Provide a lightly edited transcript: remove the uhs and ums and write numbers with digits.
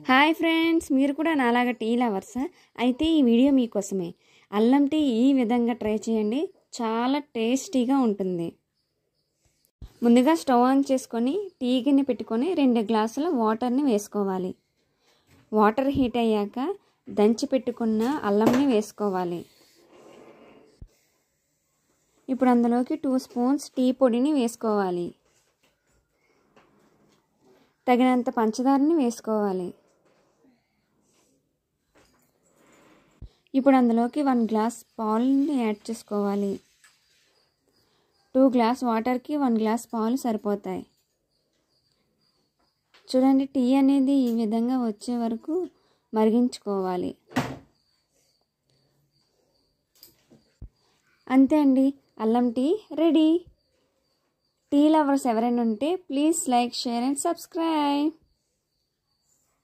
Hi friends, మీరు కూడా నాలాగా టీ లవర్సా? అయితే ఈ వీడియో మీకోసమే. అల్లం టీ ఈ విధంగా ట్రై చేయండి, చాలా టేస్టీగా ఉంటుంది. ముందుగా స్టవ్ ఆన్ చేసుకొని టీ గిన్నె పెట్టుకొని 2 గ్లాసుల వాటర్ని వేసుకోవాలి. వాటర్ హీట్ అయ్యాక దంచి పెట్టుకున్న అల్లంని వేసుకోవాలి. ఇప్పుడు అందులోకి 2 స్పూన్స్ టీ పొడిని వేసుకోవాలి. తగినంత పంచదారని వేసుకోవాలి. ఇప్పుడు అందులోకి 1 గ్లాస్ పాలని యాడ్ చేసుకోవాలి. 2 గ్లాస్ వాటర్కి 1 గ్లాస్ పాలు సరిపోతాయి. చూడండి, టీ అనేది ఈ విధంగా వచ్చే వరకు మరిగించుకోవాలి. అంతే అండి, అల్లం టీ రెడీ. టీ లవర్స్ ఎవరైనా ఉంటే please like, share and subscribe.